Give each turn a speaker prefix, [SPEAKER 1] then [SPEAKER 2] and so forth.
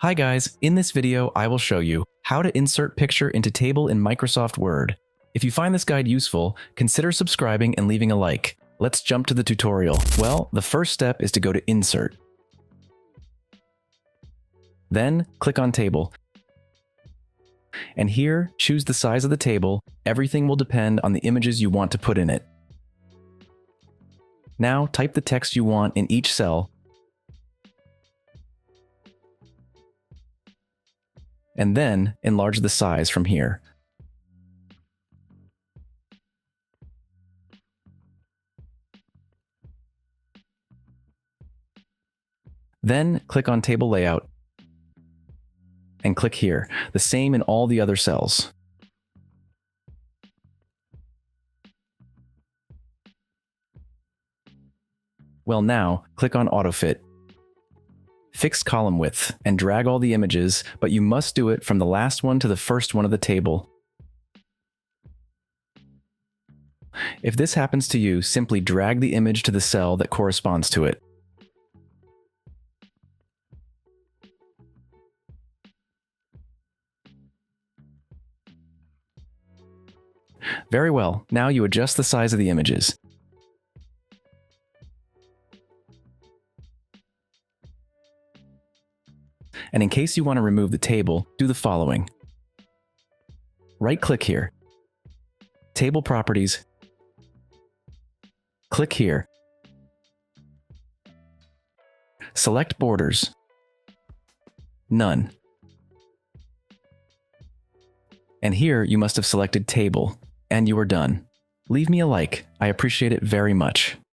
[SPEAKER 1] Hi guys, in this video I will show you how to insert picture into table in Microsoft Word. If you find this guide useful, consider subscribing and leaving a like. Let's jump to the tutorial. Well, the first step is to go to Insert. Then click on Table. And here, choose the size of the table. Everything will depend on the images you want to put in it. Now type the text you want in each cell, and then enlarge the size from here. Then click on Table Layout and click here, the same in all the other cells. Well, now click on AutoFit. Fix column width and drag all the images, but you must do it from the last one to the first one of the table. If this happens to you, simply drag the image to the cell that corresponds to it. Very well, now you adjust the size of the images. And in case you want to remove the table, do the following. Right-click here. Table Properties. Click here. Select Borders. None. And here you must have selected Table, and you are done. Leave me a like, I appreciate it very much.